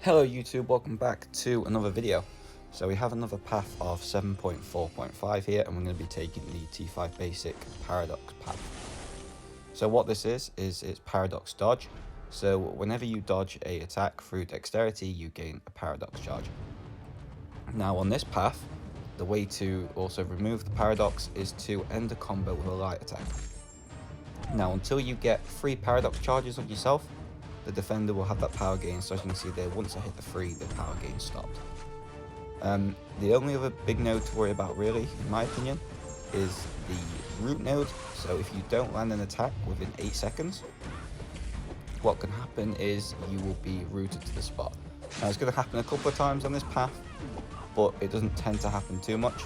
Hello YouTube, welcome back to another video. So we have another path of 7.4.5 here, and we're going to be taking the T5 basic paradox path. So what this is it's paradox dodge. So whenever you dodge a attack through dexterity, you gain a paradox charge. Now on this path, the way to also remove the paradox is to end a combo with a light attack. Now until you get 3 paradox charges on yourself, the defender will have that power gain. So as you can see there, once I hit the 3, the power gain stopped. The only other big node to worry about really, in my opinion, is the root node. So if you don't land an attack within 8 seconds, what can happen is you will be rooted to the spot. Now it's going to happen a couple of times on this path, but it doesn't tend to happen too much.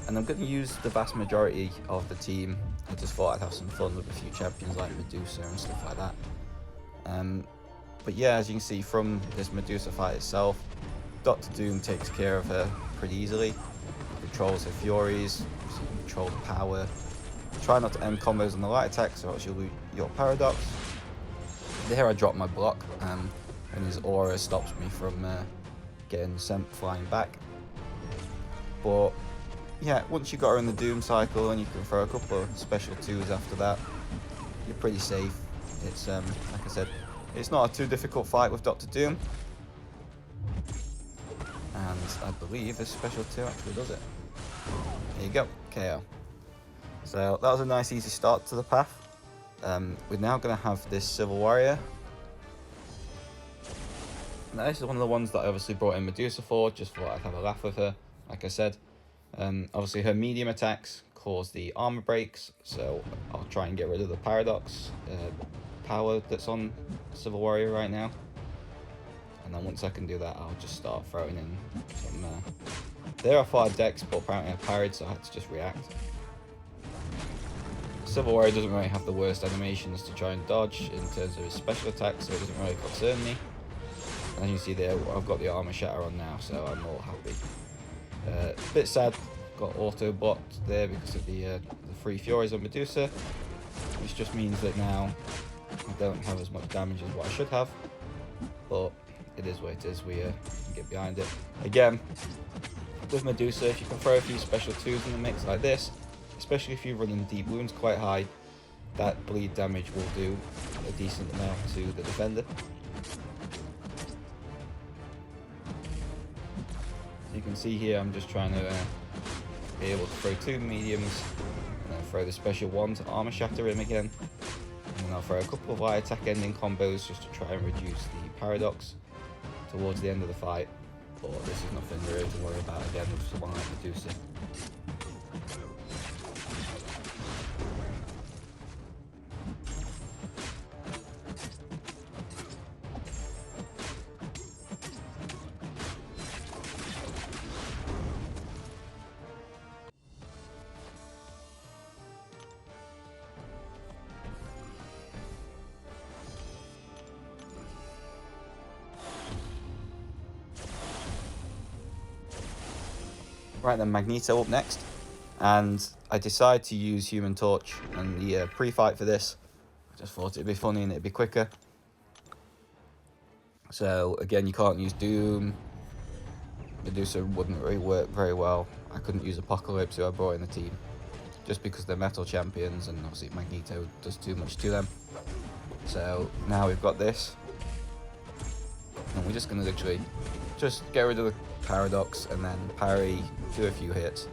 And I'm going to use the vast majority of the team. I just thought I'd have some fun with a few champions like Medusa and stuff like that. But yeah, as you can see from this Medusa fight itself, Dr. Doom takes care of her pretty easily. Controls her furies, so you can control the power. Try not to end combos on the light attack, so else you'll lose your paradox. There I dropped my block, and his aura stops me from getting sent flying back. But yeah, once you got her in the Doom cycle and you can throw a couple of special 2s after that, you're pretty safe. It's like I said, it's not a too difficult fight with Dr. Doom. And I believe this special 2 actually does it. There you go, KO. So that was a nice easy start to the path. We're now going to have this Civil Warrior. Now this is one of the ones that I obviously brought in Medusa for, just thought I'd have a laugh with her, like I said. Obviously her medium attacks cause the armor breaks, so I'll try and get rid of the paradox power that's on Civil Warrior right now. And then once I can do that, I'll just start throwing in some... There are 5 decks, but apparently I parried, so I had to just react. Civil Warrior doesn't really have the worst animations to try and dodge in terms of his special attacks, so it doesn't really concern me. And as you can see there, I've got the armor shatter on now, so I'm all happy. Bit sad, got auto blocked there because of the 3 furies on Medusa, which just means that now I don't have as much damage as what I should have, but it is what it is. We can get behind it. Again, with Medusa, if you can throw a few special 2s in the mix like this, especially if you're running deep wounds quite high, that bleed damage will do a decent amount to the defender. You can see here I'm just trying to be able to throw 2 mediums and then throw the special 1 to armor shatter him again, and then I'll throw a couple of light attack ending combos just to try and reduce the paradox towards the end of the fight. But this is nothing really to worry about again with someone like Medusa. Right then, Magneto up next, and I decided to use Human Torch and the pre-fight for this. I just thought it'd be funny and it'd be quicker. So again, you can't use Doom. Medusa wouldn't really work very well. I couldn't use Apocalypse, who I brought in the team, just because they're metal champions, and obviously Magneto does too much to them. So now we've got this, and we're just going to literally just get rid of the paradox and then parry, do a few hits,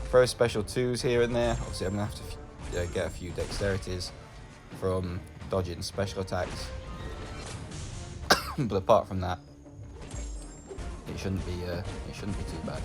throw special 2s here and there. Obviously I'm going to have to get a few dexterities from dodging special attacks. But apart from that, it shouldn't be too bad.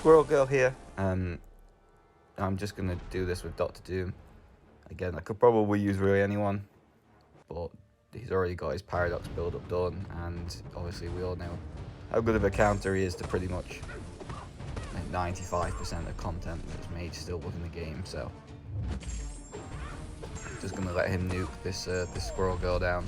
Squirrel Girl here. I'm just going to do this with Dr. Doom. Again, I could probably use really anyone, but he's already got his Paradox build-up done, and obviously we all know how good of a counter he is to pretty much 95% of content that's made still within the game, so just going to let him nuke this Squirrel Girl down.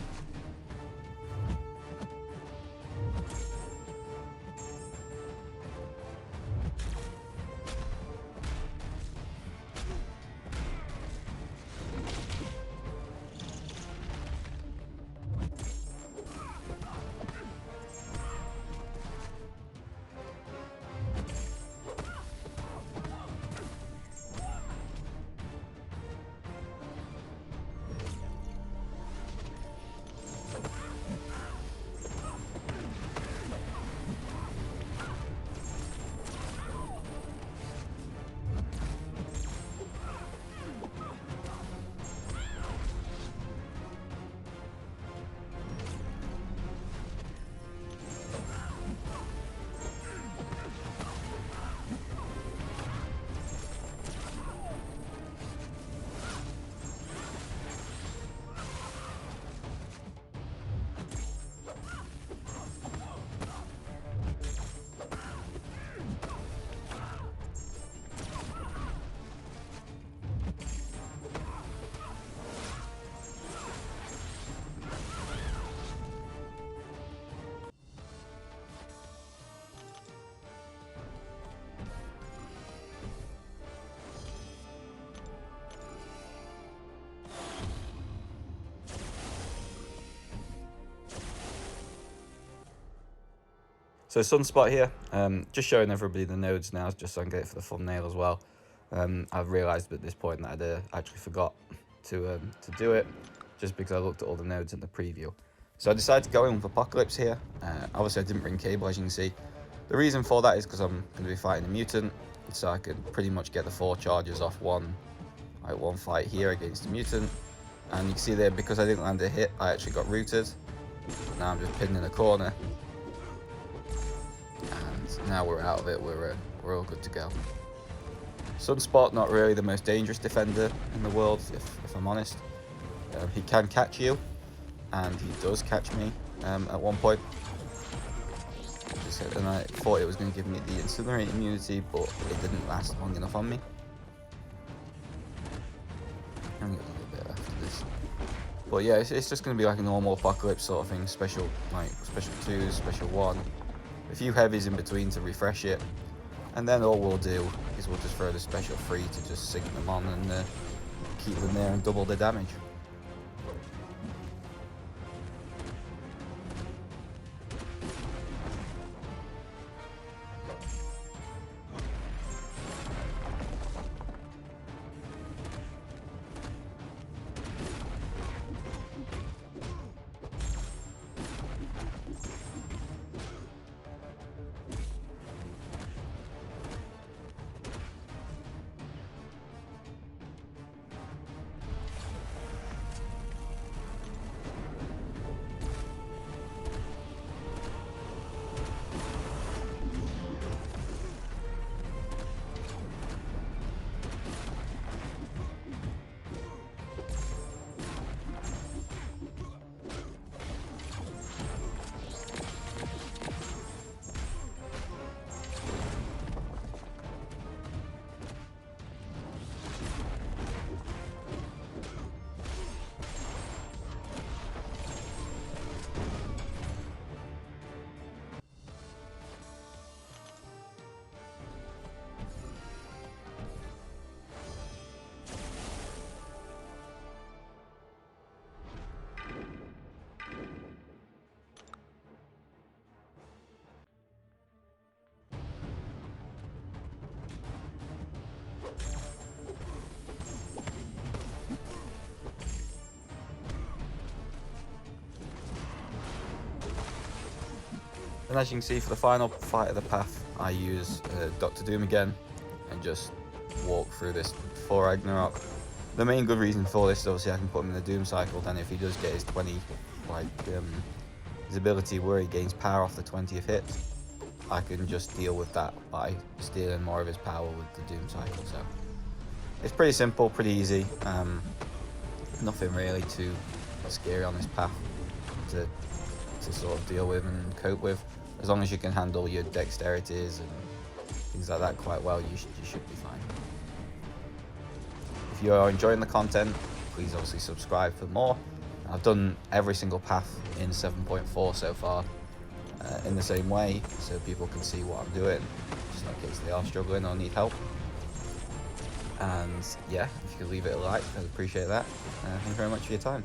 So Sunspot here, just showing everybody the nodes now, just so I can get it for the thumbnail as well. I've realised at this point that I'd actually forgot to do it, just because I looked at all the nodes in the preview. So I decided to go in with Apocalypse here. Obviously I didn't bring Cable, as you can see. The reason for that is because I'm going to be fighting a Mutant, so I can pretty much get the 4 charges off one fight here against the Mutant. And you can see there, because I didn't land a hit, I actually got rooted. Now I'm just pinned in a corner. And now we're out of it, we're all good to go. Sunspot, not really the most dangerous defender in the world, if I'm honest. He can catch you, and he does catch me at one point. And I thought it was going to give me the Incinerate immunity, but it didn't last long enough on me. I'm going to do a bit after this. But yeah, it's just going to be like a normal Apocalypse sort of thing, special 2, special 1. A few heavies in between to refresh it, and then all we'll do is we'll just throw the special 3 to just sink them on and keep them there and double the damage. And as you can see, for the final fight of the path, I use Dr. Doom again and just walk through this for Ragnarok. The main good reason for this is obviously I can put him in the Doom cycle, then if he does get his 20, his ability where he gains power off the 20th hit, I can just deal with that by stealing more of his power with the Doom Cycle. So it's pretty simple, pretty easy. Nothing really too scary on this path to sort of deal with and cope with. As long as you can handle your dexterities and things like that quite well, you should be fine. If you are enjoying the content, please obviously subscribe for more. I've done every single path in 7.4 so far in the same way, so people can see what I'm doing, just in case they are struggling or need help. And yeah, if you could leave it a like, I'd appreciate that. Thank you very much for your time.